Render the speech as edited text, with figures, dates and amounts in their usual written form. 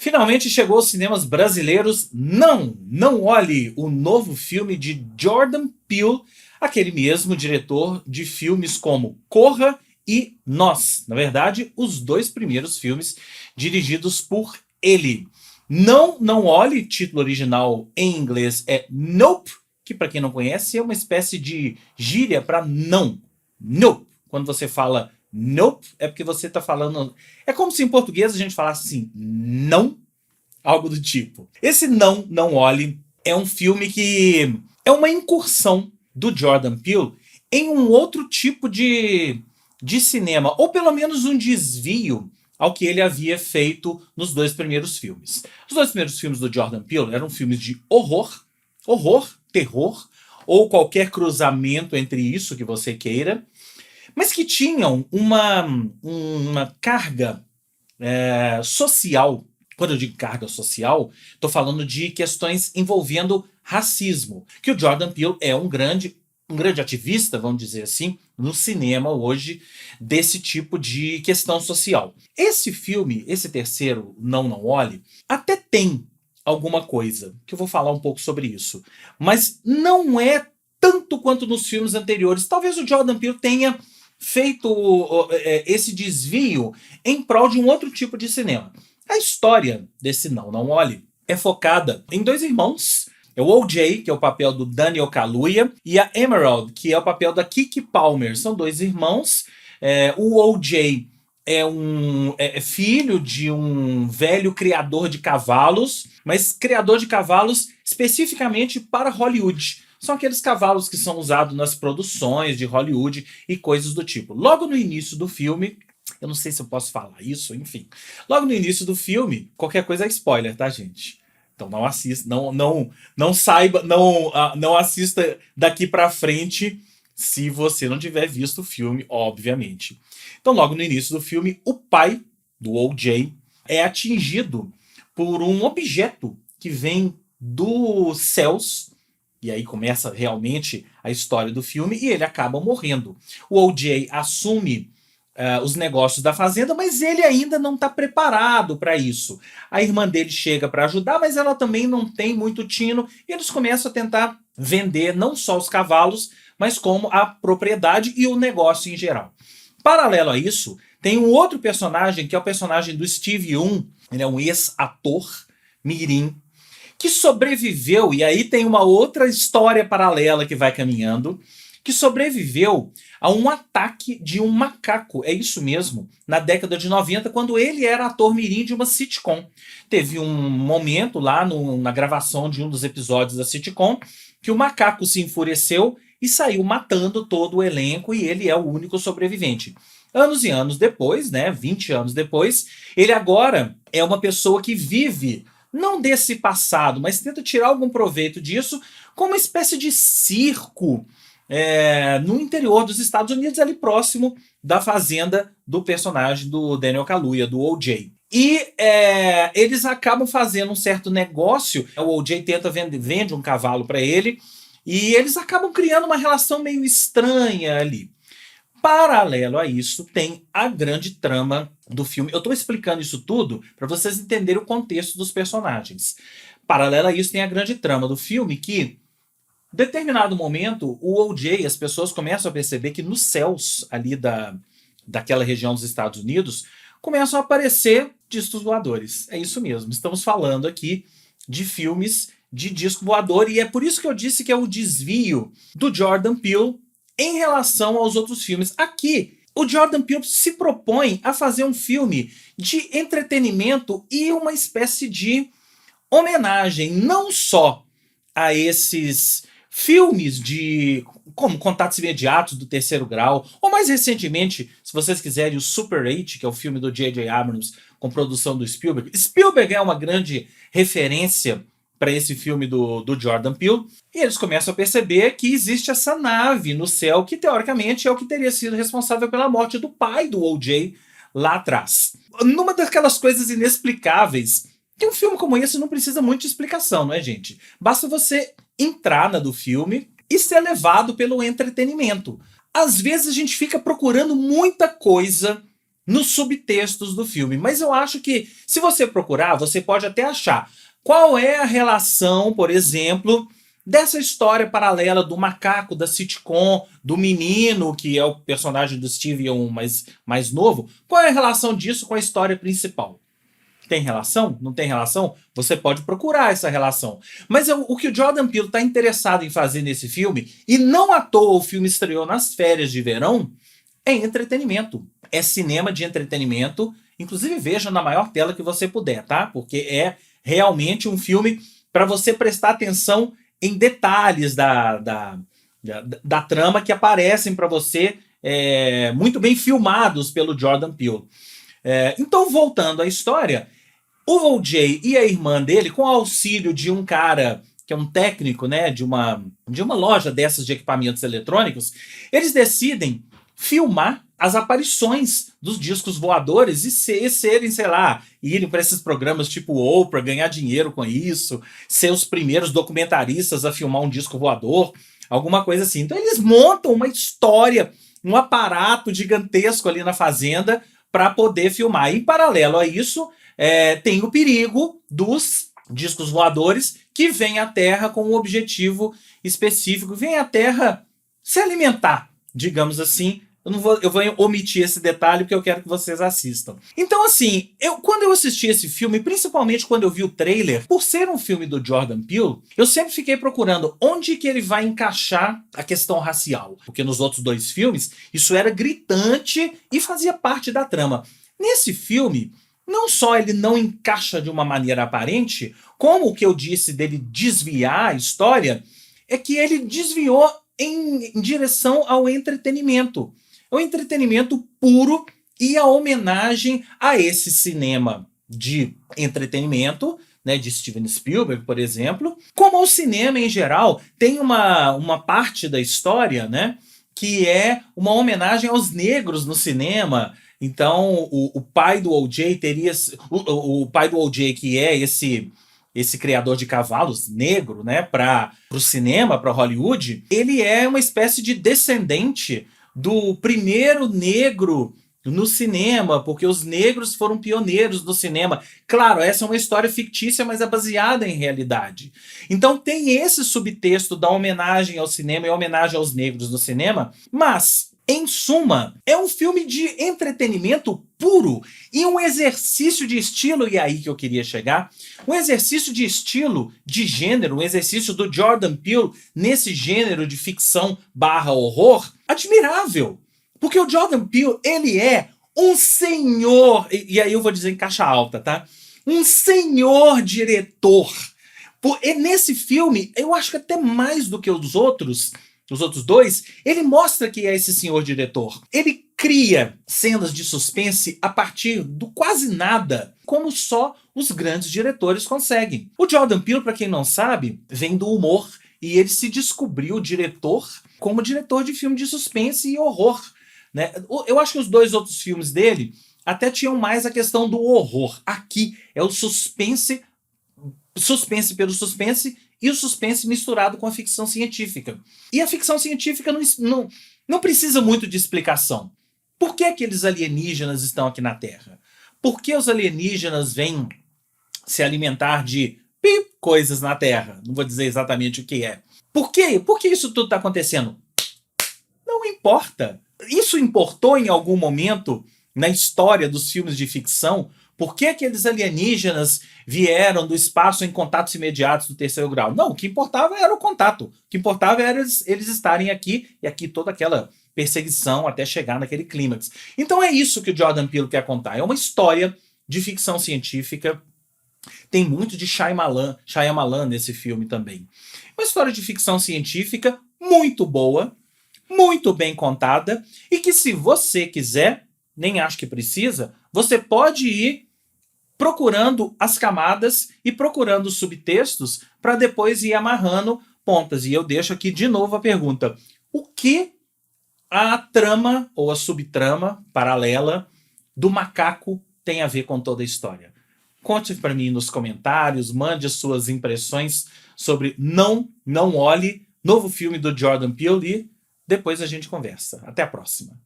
Finalmente chegou aos cinemas brasileiros. Não olhe o novo filme de Jordan Peele, aquele mesmo diretor de filmes como Corra e Nós. Na verdade, os dois primeiros filmes dirigidos por ele. Não olhe, título original em inglês é Nope, que para quem não conhece é uma espécie de gíria para não. Nope. Quando você fala nope, é porque você está falando. É como se em português a gente falasse assim, não, algo do tipo. Esse Não Olhe é um filme que é uma incursão do Jordan Peele em um outro tipo de cinema, ou pelo menos um desvio ao que ele havia feito nos dois primeiros filmes. Os dois primeiros filmes do Jordan Peele eram filmes de terror, ou qualquer cruzamento entre isso que você queira, mas que tinham uma carga social. Quando eu digo carga social, estou falando de questões envolvendo racismo, que o Jordan Peele é um grande ativista, vamos dizer assim, no cinema hoje, desse tipo de questão social. Esse filme, esse terceiro, Não Olhe, até tem alguma coisa, que eu vou falar um pouco sobre isso, mas não é tanto quanto nos filmes anteriores. Talvez o Jordan Peele tenha feito esse desvio em prol de um outro tipo de cinema. A história desse Não Olhe é focada em dois irmãos. É o O.J., que é o papel do Daniel Kaluuya, e a Emerald, que é o papel da Keke Palmer. São dois irmãos. O O.J. é filho de um velho criador de cavalos, mas criador de cavalos especificamente para Hollywood. São aqueles cavalos que são usados nas produções de Hollywood e coisas do tipo. Logo no início do filme, eu não sei se eu posso falar isso, enfim. Logo no início do filme, qualquer coisa é spoiler, tá, gente? Então não assista, não saiba, não assista daqui pra frente se você não tiver visto o filme, obviamente. Então logo no início do filme, o pai do O.J. é atingido por um objeto que vem dos céus. E aí começa realmente a história do filme e ele acaba morrendo. O O.J. assume os negócios da fazenda, mas ele ainda não está preparado para isso. A irmã dele chega para ajudar, mas ela também não tem muito tino e eles começam a tentar vender não só os cavalos, mas como a propriedade e o negócio em geral. Paralelo a isso, tem um outro personagem que é o personagem do Steve Yeun. Ele é um ex-ator mirim que sobreviveu, e aí tem uma outra história paralela que vai caminhando, que sobreviveu a um ataque de um macaco, é isso mesmo, na década de 90, quando ele era ator mirim de uma sitcom. Teve um momento lá na gravação de um dos episódios da sitcom que o macaco se enfureceu e saiu matando todo o elenco e ele é o único sobrevivente. Anos e anos depois, né, 20 anos depois, ele agora é uma pessoa que vive não desse passado, mas tenta tirar algum proveito disso com uma espécie de circo no interior dos Estados Unidos, ali próximo da fazenda do personagem do Daniel Kaluuya, do O.J. E eles acabam fazendo um certo negócio. O O.J. vende um cavalo para ele e eles acabam criando uma relação meio estranha ali. Paralelo a isso, tem a grande trama do filme. Eu estou explicando isso tudo para vocês entenderem o contexto dos personagens. Paralelo a isso, tem a grande trama do filme que, em determinado momento, o O.J., as pessoas começam a perceber que nos céus ali daquela região dos Estados Unidos começam a aparecer discos voadores. É isso mesmo, estamos falando aqui de filmes de disco voador e é por isso que eu disse que é o desvio do Jordan Peele em relação aos outros filmes. Aqui, o Jordan Peele se propõe a fazer um filme de entretenimento e uma espécie de homenagem, não só a esses filmes como Contatos Imediatos do Terceiro Grau, ou mais recentemente, se vocês quiserem, o Super 8, que é o filme do J.J. Abrams com produção do Spielberg. Spielberg é uma grande referência para esse filme do Jordan Peele, e eles começam a perceber que existe essa nave no céu que, teoricamente, é o que teria sido responsável pela morte do pai do O.J. lá atrás. Numa daquelas coisas inexplicáveis, que um filme como esse não precisa muito de explicação, não é, gente? Basta você entrar na do filme e ser levado pelo entretenimento. Às vezes a gente fica procurando muita coisa nos subtextos do filme. Mas eu acho que, se você procurar, você pode até achar qual é a relação, por exemplo, dessa história paralela do macaco, da sitcom, do menino, que é o personagem do Steve mais novo. Qual é a relação disso com a história principal? Tem relação? Não tem relação? Você pode procurar essa relação. Mas o que o Jordan Peele está interessado em fazer nesse filme, e não à toa o filme estreou nas férias de verão, é entretenimento. É cinema de entretenimento. Inclusive veja na maior tela que você puder, tá? Porque é realmente um filme para você prestar atenção em detalhes da trama que aparecem para você, muito bem filmados pelo Jordan Peele. Então, voltando à história, o OJ e a irmã dele, com o auxílio de um cara que é um técnico, né, de uma loja dessas de equipamentos eletrônicos, eles decidem filmar as aparições dos discos voadores e serem, sei lá, irem para esses programas tipo Oprah, ganhar dinheiro com isso, ser os primeiros documentaristas a filmar um disco voador, alguma coisa assim. Então eles montam uma história, um aparato gigantesco ali na fazenda para poder filmar. E, em paralelo a isso, tem o perigo dos discos voadores que vêm à Terra com um objetivo específico, vêm à Terra se alimentar, digamos assim. Eu vou omitir esse detalhe porque eu quero que vocês assistam. Então, assim, quando eu assisti esse filme, principalmente quando eu vi o trailer, por ser um filme do Jordan Peele, eu sempre fiquei procurando onde que ele vai encaixar a questão racial. Porque nos outros dois filmes, isso era gritante e fazia parte da trama. Nesse filme, não só ele não encaixa de uma maneira aparente, como o que eu disse dele desviar a história, é que ele desviou em direção ao entretenimento. O entretenimento puro e a homenagem a esse cinema de entretenimento, né, de Steven Spielberg, por exemplo, como o cinema em geral tem uma parte da história, né, que é uma homenagem aos negros no cinema. Então, o pai do O.J. teria... O pai do O.J., que é esse criador de cavalos negro, né, para o cinema, para Hollywood, ele é uma espécie de descendente do primeiro negro no cinema, porque os negros foram pioneiros do cinema. Claro, essa é uma história fictícia, mas é baseada em realidade. Então tem esse subtexto da homenagem ao cinema e homenagem aos negros no cinema, mas, em suma, é um filme de entretenimento puro e um exercício de estilo, e é aí que eu queria chegar, um exercício de estilo, de gênero, um exercício do Jordan Peele nesse gênero de ficção barra horror, admirável. Porque o Jordan Peele, ele é um senhor, e aí eu vou dizer em caixa alta, tá? Um senhor diretor. E nesse filme, eu acho que até mais do que os outros dois, ele mostra que é esse senhor diretor. Ele cria cenas de suspense a partir do quase nada, como só os grandes diretores conseguem. O Jordan Peele, para quem não sabe, vem do humor e ele se descobriu diretor como diretor de filme de suspense e horror, né? Eu acho que os dois outros filmes dele até tinham mais a questão do horror. Aqui é o suspense pelo suspense e o suspense misturado com a ficção científica. E a ficção científica não precisa muito de explicação. Por que aqueles alienígenas estão aqui na Terra? Por que os alienígenas vêm se alimentar de coisas na Terra? Não vou dizer exatamente o que é. Por quê? Por que isso tudo está acontecendo? Não importa. Isso importou em algum momento na história dos filmes de ficção? Por que aqueles alienígenas vieram do espaço em contatos imediatos do terceiro grau? Não, o que importava era o contato. O que importava era eles estarem aqui, e aqui toda aquela perseguição até chegar naquele clímax. Então é isso que o Jordan Peele quer contar. É uma história de ficção científica. Tem muito de Shyamalan nesse filme também. Uma história de ficção científica muito boa, muito bem contada, e que, se você quiser, nem acho que precisa, você pode ir procurando as camadas e procurando os subtextos para depois ir amarrando pontas. E eu deixo aqui de novo a pergunta: o que a trama ou a subtrama paralela do macaco tem a ver com toda a história? Conte para mim nos comentários, mande as suas impressões sobre Não Olhe, novo filme do Jordan Peele, e depois a gente conversa. Até a próxima.